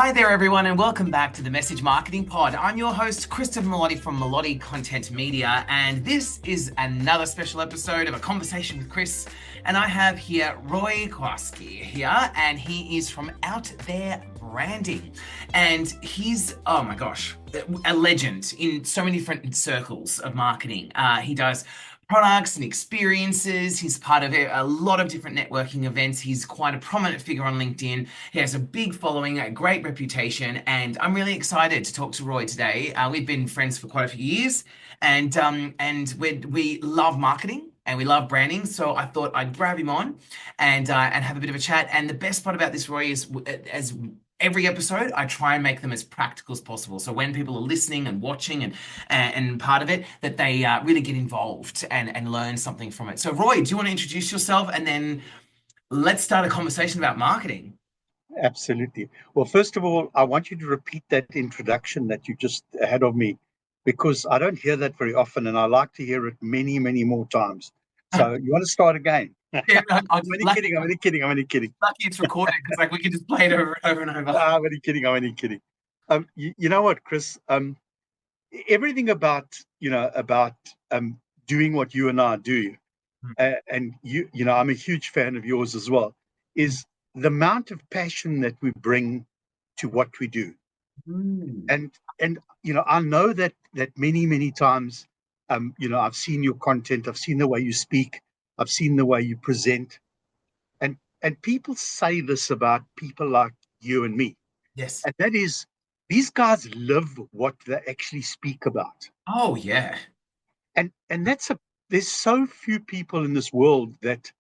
Hi there, everyone, and welcome back to the Message Marketing Pod. I'm your host, Christopher Melotti from Melotti Content Media, and this is another special episode of A Conversation with Chris. And I have here Roy Kowarski here, and he is from Out There Branding. And he's, oh my gosh, a legend in so many different circles of marketing. He does products and experiences. He's part of a lot of different networking events. He's quite a prominent figure on LinkedIn. He has a big following, a great reputation, and I'm really excited to talk to Roy today. We've been friends for quite a few years, and we love marketing. And we love branding, so I thought I'd grab him on and have a bit of a chat. And the best part about this, Roy, is as every episode, I try and make them as practical as possible. So when people are listening and watching and part of it, that they really get involved and learn something from it. So Roy, do you want to introduce yourself and then let's start a conversation about marketing? Absolutely. Well, first of all, I want you to repeat that introduction that you just had of me because I don't hear that very often and I like to hear it many, many more times. So you want to start again? I'm Yeah, only kidding. I'm only kidding. I'm only kidding. lucky it's recorded because like we can just play it over and over. I'm only kidding. I'm only kidding. You know what, Chris? Everything about doing what you and I do, and I'm a huge fan of yours as well, is the amount of passion that we bring to what we do. Mm. And I know that many times, I've seen your content, I've seen the way you speak, I've seen the way you present, and people say this about people like you and me, Yes. and that is these guys live what they actually speak about. Oh yeah. And there's so few people in this world that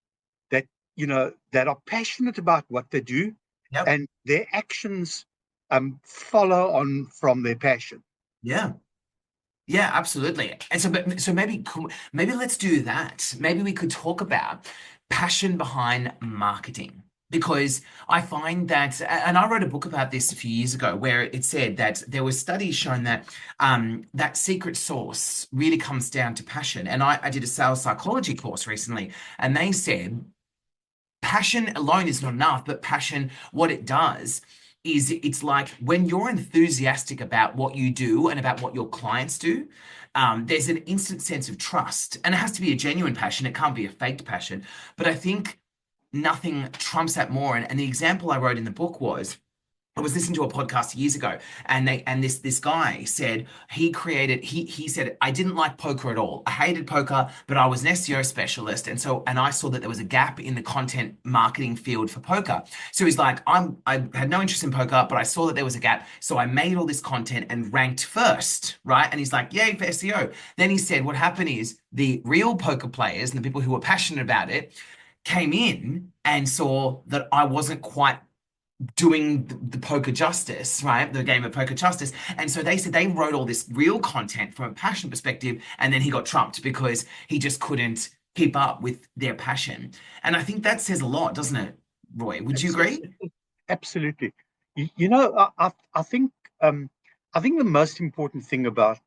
that are passionate about what they do, Yep. and their actions follow on from their passion. Yeah. Yeah, absolutely. And so maybe let's do that. Maybe we could talk about passion behind marketing. Because I find that, and I wrote a book about this a few years ago, where it said that there were studies showing that that secret sauce really comes down to passion. And I did a sales psychology course recently, and they said passion alone is not enough, but passion, what it does is it's like when you're enthusiastic about what you do and about what your clients do, there's an instant sense of trust. And it has to be a genuine passion, it can't be a faked passion. But I think nothing trumps that more. And the example I wrote in the book was I was listening to a podcast years ago, and this guy said he said I didn't like poker at all. I hated poker, but I was an SEO specialist, and I saw that there was a gap in the content marketing field for poker. So he's like, I had no interest in poker, but I saw that there was a gap, so I made all this content and ranked first, right? And he's like, yay for SEO. Then he said, what happened is the real poker players and the people who were passionate about it came in and saw that I wasn't quite doing the poker justice, right? The game of poker justice. And so they said they wrote all this real content from a passion perspective, and then he got trumped because he just couldn't keep up with their passion. And I think that says a lot, doesn't it, Roy? Would you agree? Absolutely. Absolutely. I think the most important thing about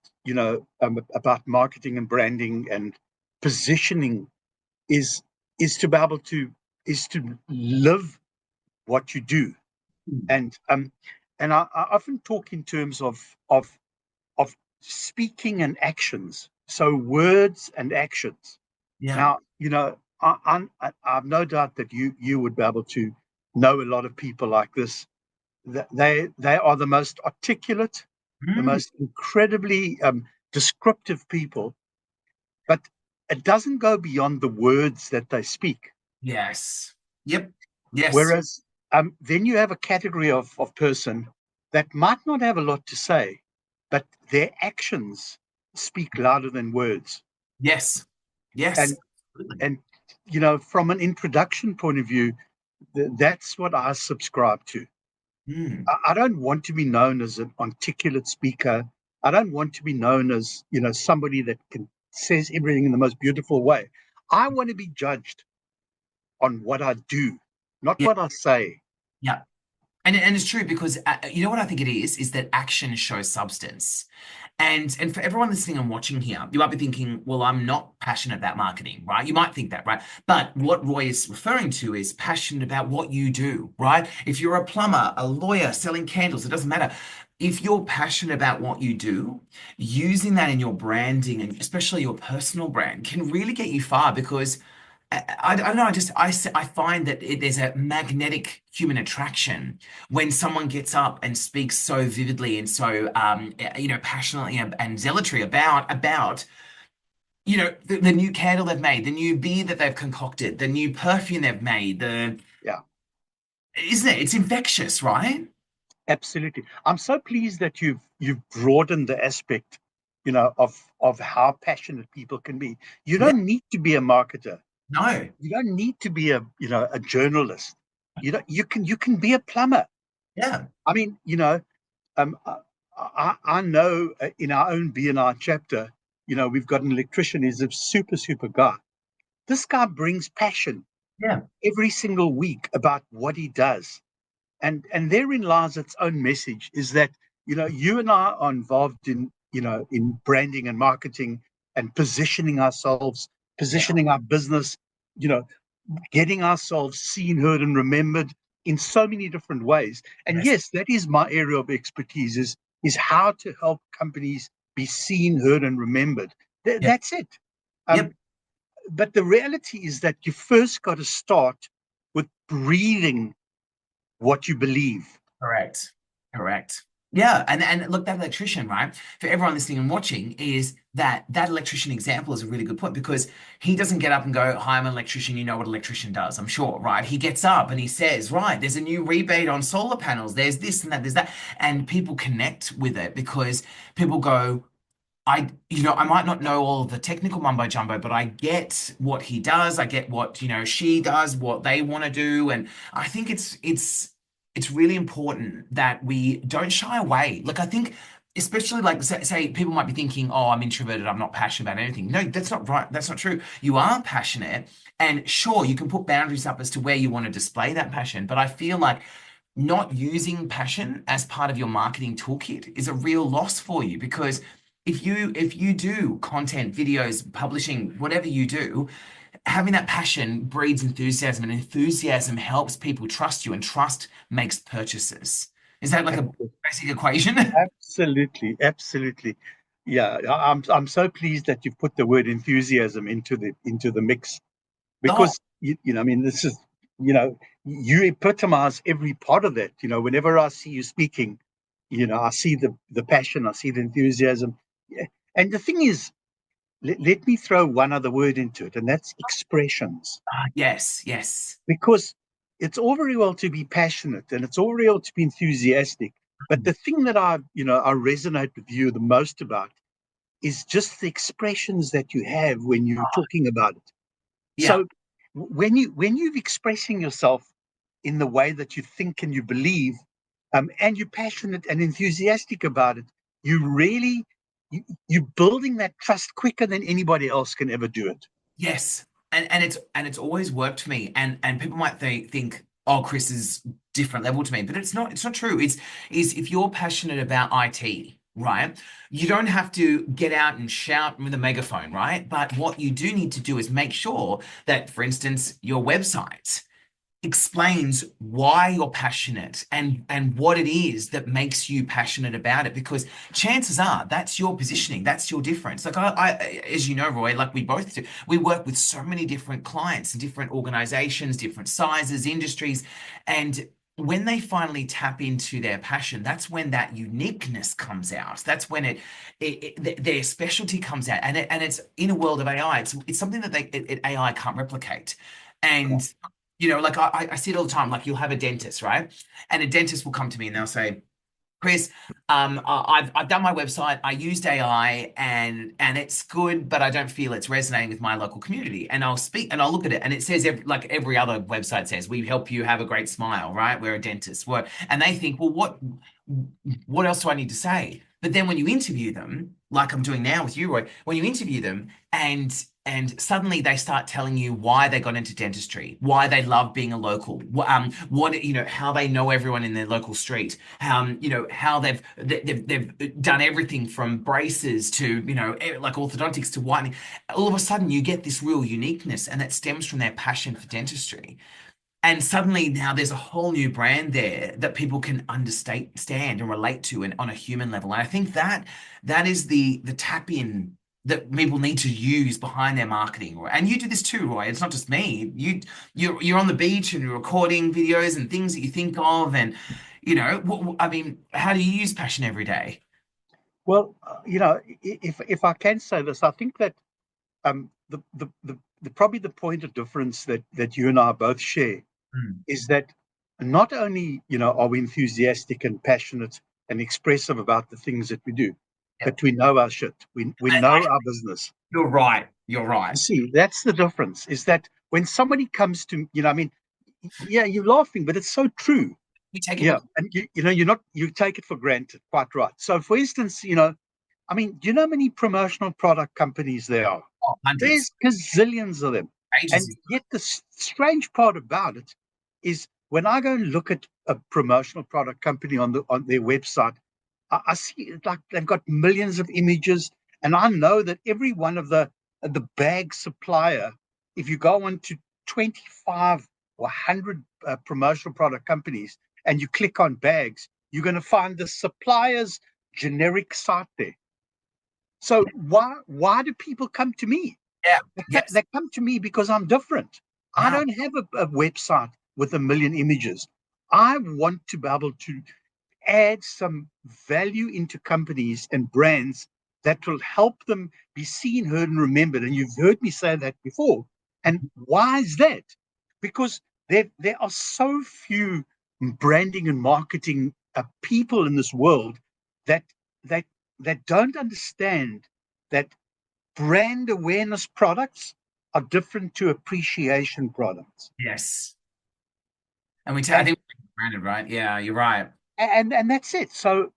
marketing and branding and positioning is to be able to is to live what you do. And I often talk in terms of speaking and actions. So words and actions. Yeah. Now, I've no doubt that you would be able to know a lot of people like this. They are the most articulate, the Mm. most incredibly descriptive people, but it doesn't go beyond the words that they speak. Yes. Yep. Yes. Whereas then you have a category of person that might not have a lot to say, but their actions speak louder than words. Yes. Yes. And Absolutely. and from an introduction point of view, that's what I subscribe to. Mm. I don't want to be known as an articulate speaker. I don't want to be known as somebody that can says everything in the most beautiful way. I want to be judged on what I do, not Yeah. what I say. Yeah. And it's true because you know what I think it is that action shows substance. And for everyone listening and watching here, you might be thinking, well, I'm not passionate about marketing, right? You might think that, right? But what Roy is referring to is passionate about what you do, right? If you're a plumber, a lawyer selling candles, it doesn't matter. If you're passionate about what you do, using that in your branding and especially your personal brand can really get you far because I don't know. I find that there's a magnetic human attraction when someone gets up and speaks so vividly and so passionately and zealotry about the new candle they've made, the new beer that they've concocted, the new perfume they've made. The Yeah, Isn't it? It's infectious, right? absolutely. I'm so pleased that you've broadened the aspect, of how passionate people can be. You Yeah. don't need to be a marketer. No. You don't need to be a journalist. You can be a plumber. Yeah. I mean, I know in our own B&R chapter, we've got an electrician. He's a super, super guy. This guy brings passion Yeah. every single week about what he does. And therein lies its own message is that, you and I are involved in branding and marketing and positioning ourselves, Yeah. positioning our business, you know, getting ourselves seen, heard, and remembered in so many different ways. And Yes. yes, that is my area of expertise is how to help companies be seen, heard, and remembered. Yeah. That's it. Yep. Um, but the reality is that you first got to start with breathing what you believe. Correct. Correct. Yeah, and look, that electrician, right? For everyone listening and watching, is that electrician example is a really good point because he doesn't get up and go, "Hi, I'm an electrician. You know what an electrician does, I'm sure, right?" He gets up and he says, "Right, there's a new rebate on solar panels. There's this and that. There's that," and people connect with it because people go, I might not know all the technical mumbo jumbo, but I get what he does. I get what, she does, what they want to do. And I think it's really important that we don't shy away. Like, I think, especially like, say people might be thinking, oh, I'm introverted. I'm not passionate about anything. No, that's not right. That's not true. You are passionate. And sure, you can put boundaries up as to where you want to display that passion. But I feel like not using passion as part of your marketing toolkit is a real loss for you because if you do content, videos, publishing, whatever you do, having that passion breeds enthusiasm, and enthusiasm helps people trust you, and trust makes purchases. Is that like a basic equation? Absolutely, absolutely. Yeah, I'm so pleased that you've put the word enthusiasm into the mix Oh, because I mean, this is you epitomize every part of that. Whenever I see you speaking, I see the passion, I see the enthusiasm. Yeah. And the thing is, let me throw one other word into it, and that's expressions. yes, yes. Because it's all very well to be passionate and it's all very well to be enthusiastic, but the thing that I resonate with you the most about is just the expressions that you have when you're talking about it. Yeah. So when you're expressing yourself in the way that you think and you believe, and you're passionate and enthusiastic about it, you really you're building that trust quicker than anybody else can ever do it. Yes. And it's always worked for me. And people might think, oh, Chris is different level to me, but it's not true. Is if you're passionate about IT, right? You don't have to get out and shout with a megaphone, right? But what you do need to do is make sure that, for instance, your website explains why you're passionate and what it is that makes you passionate about it because chances are that's your positioning, that's your difference. Like I as you know, Roy, like we both do, we work with so many different clients and different organizations, different sizes, industries, and when they finally tap into their passion, that's when that uniqueness comes out. That's when their specialty comes out, and it's in a world of AI. It's something that AI can't replicate. And like I see it all the time. Like you'll have a dentist, right? And a dentist will come to me and they'll say, Chris, I've done my website. I used AI and it's good, but I don't feel it's resonating with my local community. And I'll speak and I'll look at it, and it says like every other website says, we help you have a great smile, right? We're a dentist. And they think, well, what else do I need to say? But then when you interview them, like I'm doing now with you, Roy, when you interview them and and suddenly they start telling you why they got into dentistry, why they love being a local, what how they know everyone in their local street, how they've done everything from braces to like orthodontics to whitening. All of a sudden, you get this real uniqueness, and that stems from their passion for dentistry. And suddenly now there's a whole new brand there that people can understand and relate to and on a human level. And I think that is the tap in that people need to use behind their marketing. And you do this too, Roy. It's not just me. You're on the beach and you're recording videos and things that you think of. And I mean, how do you use passion every day? Well, if I can say this, I think that the probably the point of difference that you and I both share Mm. is that not only are we enthusiastic and passionate and expressive about the things that we do, Yeah. but we know our shit. We I, know our business. you're right. You're right. You see, that's the difference. Is that when somebody comes to I mean, yeah, you're laughing, but it's so true. We take it for Yeah, and you take it for granted. Quite right. So, for instance, I mean, do you know how many promotional product companies there are? hundreds, There's gazillions of them. And agencies. yet, the strange part about it is when I go and look at a promotional product company on their website, I see like they've got millions of images, and I know that every one of the bag supplier, if you go on to 25 or 100 promotional product companies and you click on bags, you're going to find the supplier's generic site there. So why do people come to me? Yeah. They Yes. they come to me because I'm different. I Yeah. don't have a website with a million images. I want to be able to add some value into companies and brands that will help them be seen, heard, and remembered. And you've heard me say that before. And why is that? Because there are so few branding and marketing people in this world that that that don't understand that brand awareness products are different to appreciation products. Yes. And I And think we take it for granted, right? Yeah, you're right. and that's it. So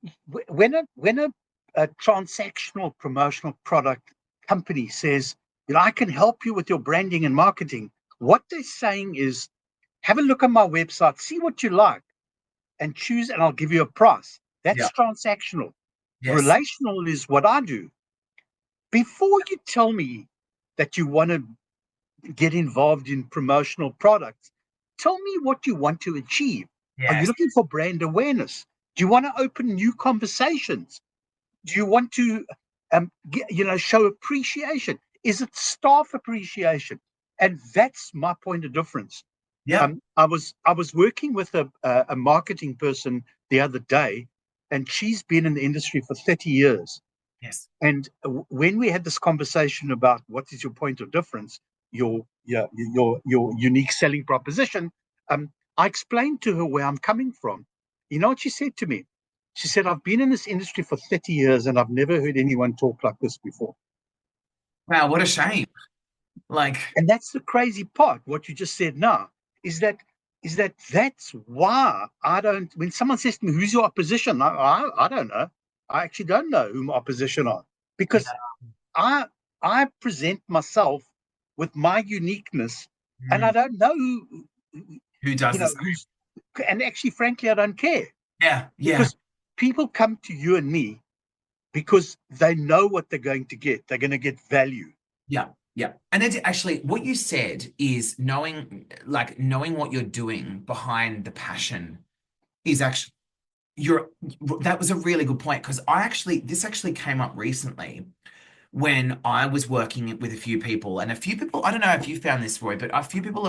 when a transactional promotional product company says, I can help you with your branding and marketing, what they're saying is, have a look at my website, see what you like, and choose, and I'll give you a price. Yeah. That's transactional. Yes. Relational is what I do. Before you tell me that you want to get involved in promotional products, tell me what you want to achieve. Are you Yes. looking for brand awareness? Do you want to open new conversations? Do you want to, show appreciation? Is it staff appreciation? And that's my point of difference. Yeah. I was working with a marketing person the other day, and she's been in the industry for 30 years. Yes. And when we had this conversation about what is your point of difference, your unique selling proposition, I explained to her where I'm coming from. You know what she said to me? She said, "I've been in this industry for 30 years and I've never heard anyone talk like this before." Wow, what a shame. Like, And that's the crazy part. What you just said now is that that's why I don't. When someone says to me, "Who's your opposition?" I don't know. I actually don't know who my opposition are, because yeah. I I present myself with my uniqueness, and I Mm. don't know who, Who does this? who's. And actually, frankly, I don't care, Yeah. Yeah. because people come to you and me because they know what they're going to get. They're going to get value. Yeah. Yeah. And it's actually what you said is knowing what you're doing behind the passion is actually you're that was a really good point because this actually came up recently when I was working with a few people, and a few people, I don't know if you found this, Roy, but a few people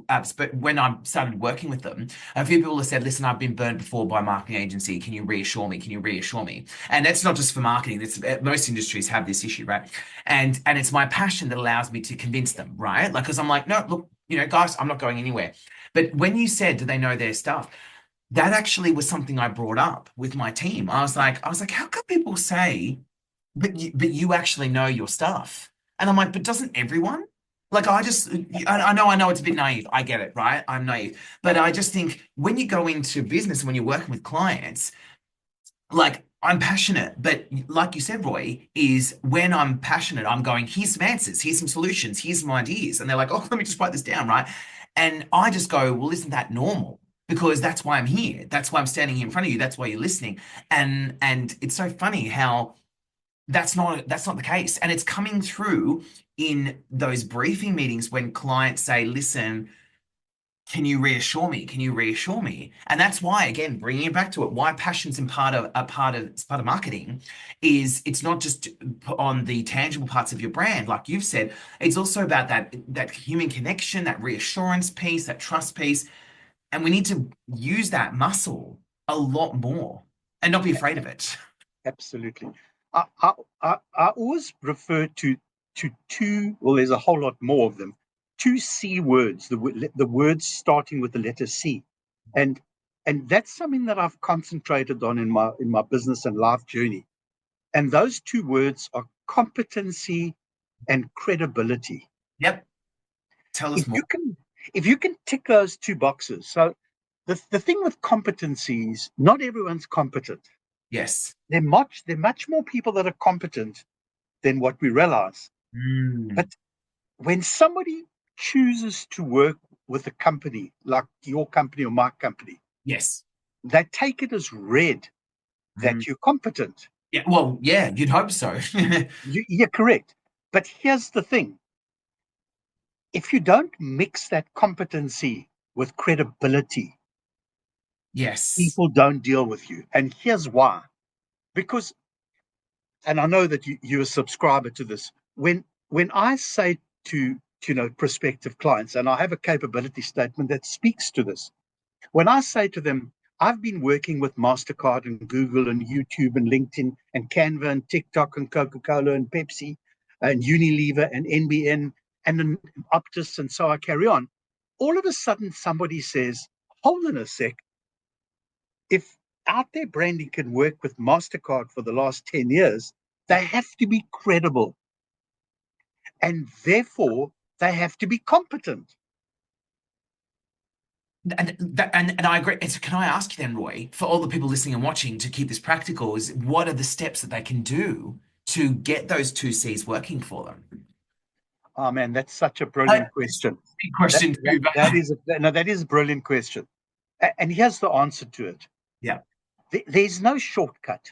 have, but when I started working with them, a few people have said, listen, I've been burned before by a marketing agency. Can you reassure me? Can you reassure me? And that's not just for marketing. It's most industries have this issue, right? And it's my passion that allows me to convince them, right? Like, because I'm like, no, look, guys, I'm not going anywhere. But when you said, do they know their stuff? That actually was something I brought up with my team. I was like, how come people say but you actually know your stuff. And I'm like, but doesn't everyone? Like, I know it's a bit naive. I get it, right? I'm naive. But I just think when you go into business and when you're working with clients, like I'm passionate, but like you said, Roy, is when I'm passionate, I'm going, here's some answers, here's some solutions, here's some ideas. And they're like, oh, let me just write this down, right? And I just go, well, isn't that normal? Because that's why I'm here. That's why I'm standing here in front of you. That's why you're listening. And it's so funny how that's not the case. And it's coming through in those briefing meetings when clients say, listen, can you reassure me? Can you reassure me? And that's why, again, bringing it back to it, why passion's in part of marketing is it's not just on the tangible parts of your brand, like you've said. It's also about that human connection, that reassurance piece, that trust piece, and we need to use that muscle a lot more and not be afraid of it. Absolutely. I always refer to two. Well, there's a whole lot more of them. Two C words. The words starting with the letter C, and that's something that I've concentrated on in my business and life journey. And those two words are competency and credibility. Yep. Tell us If more. you can if you can tick those two boxes, so the thing with competencies, not everyone's competent. Yes. There are much more people that are competent than what we realize. Mm. But when somebody chooses to work with a company like your company or my company, Yes. they take it as read Mm. that you're competent. Yeah. Well, yeah, you'd hope so. You're correct. But here's the thing: if you don't mix that competency with credibility, Yes. people don't deal with you. And here's why. Because, and I know that you're a subscriber to this, when I say to prospective clients, and I have a capability statement that speaks to this, when I say to them, I've been working with MasterCard and Google and YouTube and LinkedIn and Canva and TikTok and Coca-Cola and Pepsi and Unilever and NBN and then Optus, and so I carry on. All of a sudden, somebody says, hold on a sec, if out there branding can work with MasterCard for the last 10 years, they Yep. have to be credible and therefore they have to be competent. And I agree. So can I ask you then, Roy, for all the people listening and watching, to keep this practical, is what are the steps that they can do to get those two C's working for them? Oh man, that's such a brilliant That's question. a big That, question that, too, but that is a, no, that is a brilliant question. And here's the answer to it. yeah. There's no shortcut.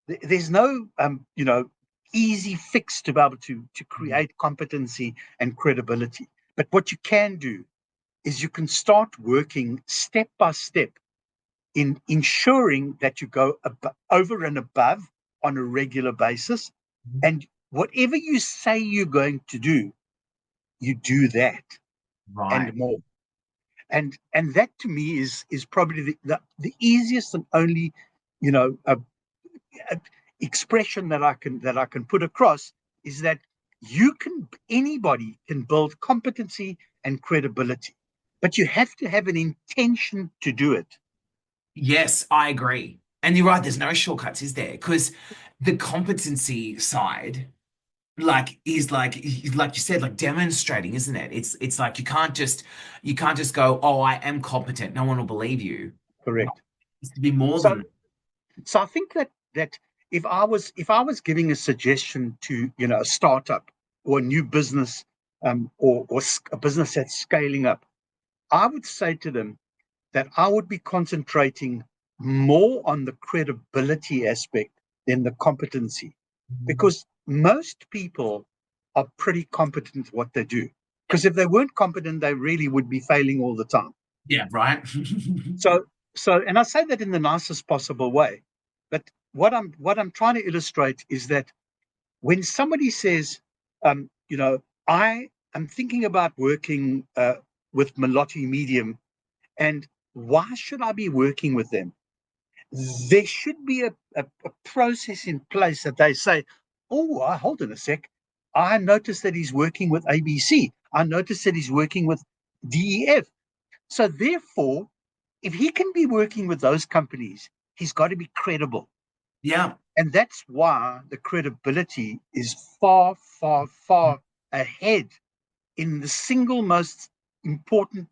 There's no easy fix to be able to create competency and credibility. But what you can do is you can start working step by step in ensuring that you go over and above on a regular basis. And whatever you say you're going to do, you do that and Right. more. And that to me is probably the easiest and only you know uh, uh, expression that I can put across is that anybody can build competency and credibility, but you have to have an intention to do it. Yes, I agree. And you're right, there's no shortcuts, is there? Because the competency side, like you said, like demonstrating, isn't it? It's like you can't just go, oh, I am competent. No one will believe you. No, Correct. it's to be more So than so I think that if I was giving a suggestion to a startup or a new business, or a business that's scaling up, I would say to them that I would be concentrating more on the credibility aspect than the competency, because most people are pretty competent at what they do. Yep. Because if they weren't competent, they really would be failing all the time. Yeah, right. And I say that in the nicest possible way. But what I'm trying to illustrate is that when somebody says, I am thinking about working with Melotti Medium, and why should I be working with them? There should be a process in place that they say, oh, hold on a sec. I noticed that he's working with ABC. I noticed that he's working with DEF. So therefore, if he can be working with those companies, he's got to be credible. Yeah. And that's why the credibility is far, far, far ahead in the single most important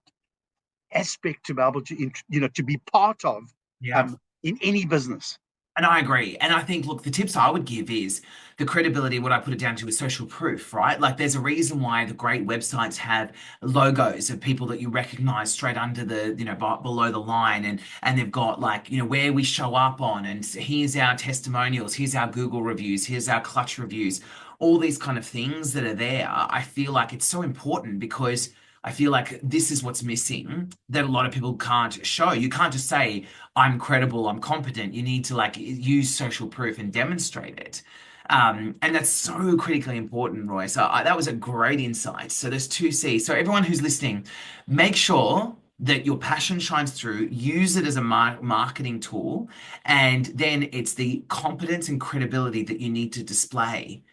aspect to be able to, to be part of Yeah. in any business. And I agree. And I think, look, the tips I would give is the credibility, what I put it down to is social proof, right? Like there's a reason why the great websites have logos of people that you recognize straight under the, below the line. And they've got like, where we show up on, and here's our testimonials, here's our Google reviews, here's our Clutch reviews, all these kind of things that are there. I feel like it's so important because I feel like this is what's missing that a lot of people can't show. You can't just say, I'm credible, I'm competent. You need to like use social proof and demonstrate it. And that's so critically important, Roy. So that was a great insight. So there's two C's. So everyone who's listening, make sure that your passion shines through, use it as a marketing tool, and then it's the competence and credibility that you need to display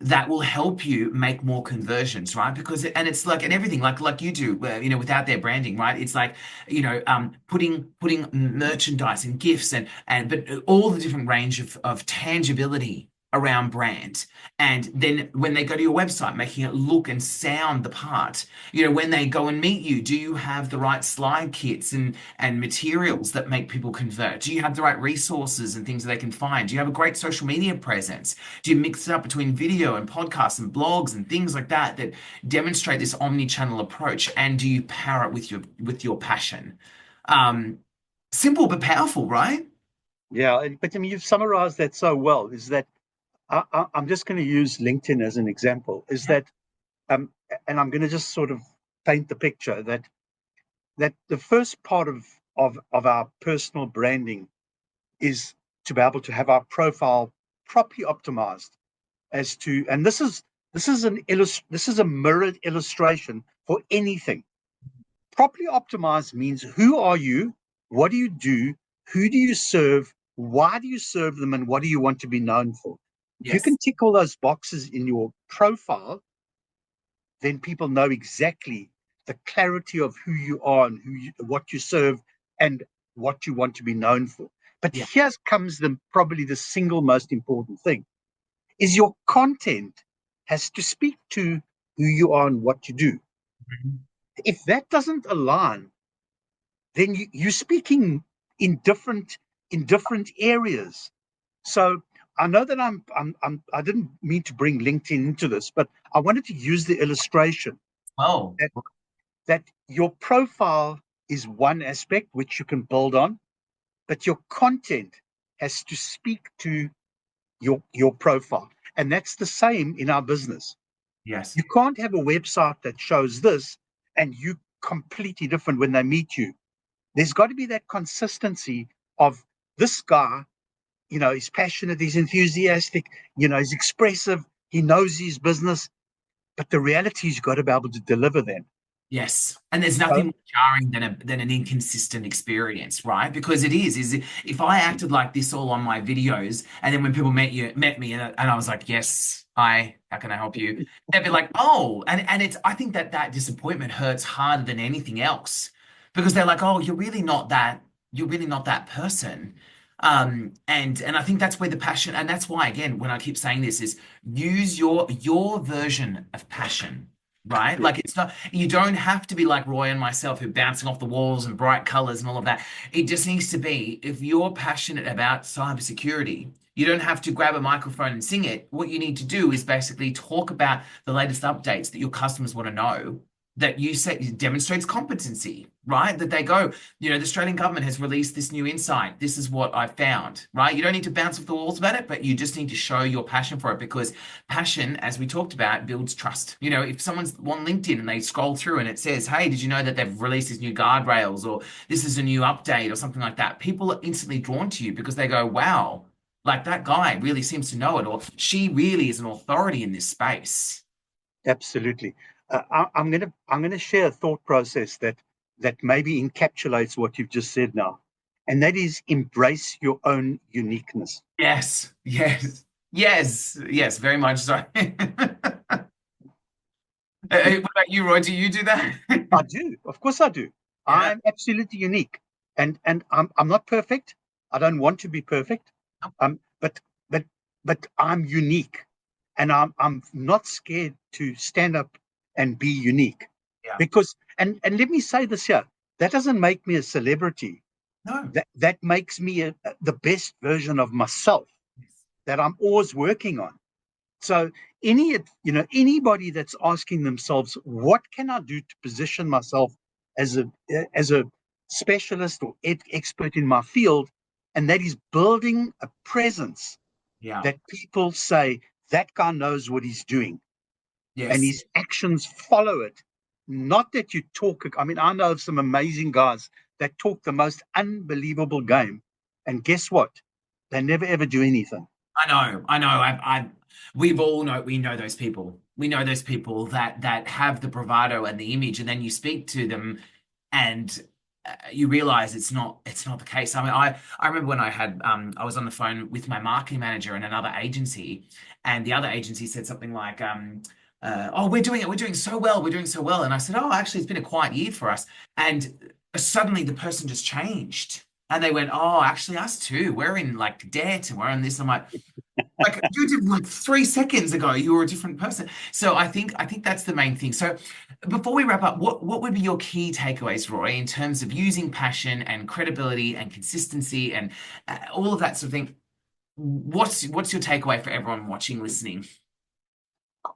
that will help you make more conversions, right? Because and it's like and everything like you do, without their branding, right? It's like putting merchandise and gifts and but all the different range of tangibility around brand, and then when they go to your website, making it look and sound the part. When they go and meet you, do you have the right slide kits and materials that make people convert? Do you have the right resources and things that they can find? Do you have a great social media presence? Do you mix it up between video and podcasts and blogs and things like that that demonstrate this omni-channel approach? And do you pair it with your passion? Um, Simple but powerful, right? Yeah, but I mean, you've summarized that so well. Is that I'm just going to use LinkedIn as an example. Is Yeah. that um, and I'm going to just sort of paint the picture that the first part of our personal branding is to be able to have our profile properly optimized as to, and this is a mirrored illustration for anything. Properly optimized means who are you, what do you do, who do you serve, why do you serve them, and what do you want to be known for? If you Yes. can tick all those boxes in your profile, then people know exactly the clarity of who you are and what you serve and what you want to be known for. But Yeah. here comes probably the single most important thing is your content has to speak to who you are and what you do. Mhm. If that doesn't align, then you're speaking in different areas. So I know that I didn't mean to bring LinkedIn into this, but I wanted to use the illustration Oh, that that your profile is one aspect which you can build on, but your content has to speak to your profile. And that's the same in our business. yes. You can't have a website that shows this and you completely different when they meet you. There's got to be that consistency of this guy, he's passionate, he's enthusiastic, he's expressive, he knows his business, but the reality is you've got to be able to deliver them. Yes. And there's So nothing more jarring than an inconsistent experience, right? Because if I acted like this all on my videos, and then when people met me, and I was like, yes, hi, how can I help you? They'd be like, oh, and it's I think that disappointment hurts harder than anything else because they're like, oh, you're really not that person. And I think that's where the passion, and that's why, again, when I keep saying this, is use your version of passion, right? yeah, Like it's not, you don't have to be like Roy and myself who are bouncing off the walls and bright colors and all of that. It just needs to be, if you're passionate about cybersecurity, you don't have to grab a microphone and sing it. What you need to do is basically talk about the latest updates that your customers want to know, that you say demonstrates competency, right? That they go, the Australian government has released this new insight. This is what I found, right? You don't need to bounce off the walls about it, but you just need to show your passion for it because passion, as we talked about, builds trust. If someone's on LinkedIn and they scroll through and it says, hey, did you know that they've released these new guardrails or this is a new update or something like that? People are instantly drawn to you because they go, wow, like that guy really seems to know it, or she really is an authority in this space. absolutely. I'm gonna share a thought process that maybe encapsulates what you've just said now, and that is embrace your own uniqueness. Yes, yes, yes, yes, very much so. What about you, Roy? Do you do that? I do, of course, I do. Yeah. I'm absolutely unique, and I'm not perfect. I don't want to be perfect, but but but I'm unique, and I'm not scared to stand up and be unique, Yeah. because and let me say this here, that doesn't make me a celebrity. No. That makes me the best version of myself that I'm always working on. So anybody that's asking themselves, what can I do to position myself as a specialist or expert in my field, and that is building a presence Yeah. that people say that guy knows what he's doing and Yes. his actions follow it. Not that you talk. I mean, I know of some amazing guys that talk the most unbelievable game, and guess what? They never ever do anything. I know. We've all know, we know those people. We know those people that have the bravado and the image, and then you speak to them, and you realize it's not the case. I mean, I remember when I was on the phone with my marketing manager in another agency, and the other agency said something like, "Oh, we're doing so well, we're doing so well," and I said, "Oh, actually, it's been a quiet year for us," and suddenly the person just changed. And they went, "Oh, actually, us too. We're in like debt and we're in this." I'm like you did like 3 seconds ago, you were a different person. So I think that's the main thing. So before we wrap up, what would be your key takeaways, Roy, in terms of using passion and credibility and consistency and all of that sort of thing? What's your takeaway for everyone watching, listening?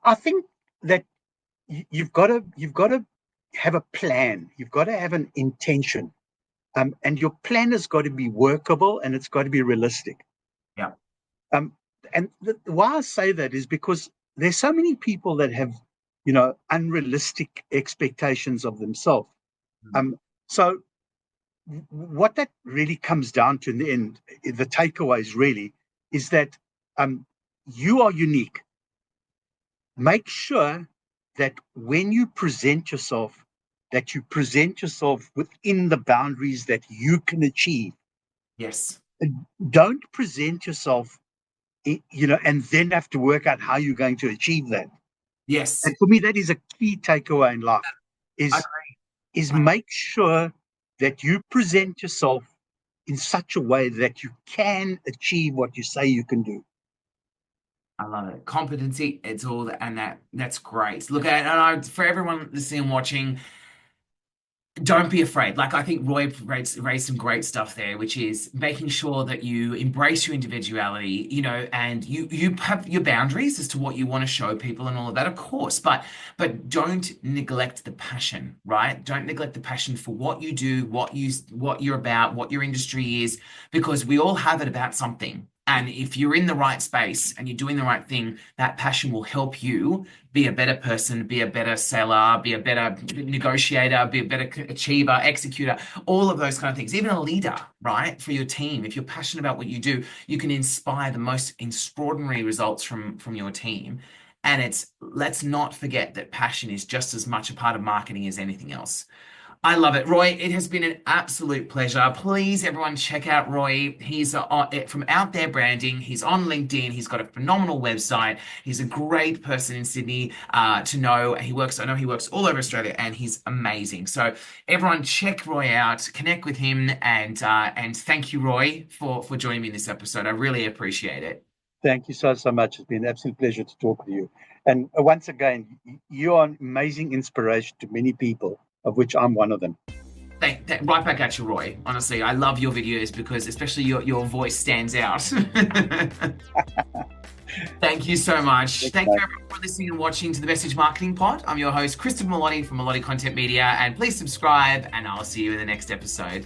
I think that you've got to have a plan. You've got to have an intention, and your plan has got to be workable and it's got to be realistic. Yeah. Um, and why I say that is because there's so many people that have, unrealistic expectations of themselves. So what that really comes down to in the end, the takeaways really, is that you are unique. Make sure that when you present yourself, that you present yourself within the boundaries that you can achieve. Yes. Don't present yourself, and then have to work out how you're going to achieve that. Yes. And for me, that is a key takeaway in life. I Is agree. is make sure that you present yourself in such a way that you can achieve what you say you can do. I love it. Competency, it's all that, and that's great. Look at, and for everyone listening and watching, don't be afraid. Like I think Roy raised some great stuff there, which is making sure that you embrace your individuality, and you have your boundaries as to what you want to show people and all of that, of course. But don't neglect the passion, right? Don't neglect the passion for what you do, what you're about, what your industry is, because we all have it about something. And if you're in the right space and you're doing the right thing, that passion will help you be a better person, be a better seller, be a better negotiator, be a better achiever, executor, all of those kind of things. Even a leader, right? For your team. If you're passionate about what you do, you can inspire the most extraordinary results from your team. And let's not forget that passion is just as much a part of marketing as anything else. I love it. Roy, it has been an absolute pleasure. Please, everyone, check out Roy. He's from Out There Branding. He's on LinkedIn. He's got a phenomenal website. He's a great person in Sydney to know. I know he works all over Australia, and he's amazing. So, everyone, check Roy out, connect with him, and thank you, Roy, for joining me in this episode. I really appreciate it. Thank you so much. It's been an absolute pleasure to talk to you. And once again, you are an amazing inspiration to many people, of which I'm one of them. Right back at you, Roy. Honestly, I love your videos because especially your voice stands out. Thank you so much. Thank you everyone for listening and watching to the Message Marketing Pod. I'm your host, Christopher Melotti from Melotti Content Media, and please subscribe, and I'll see you in the next episode.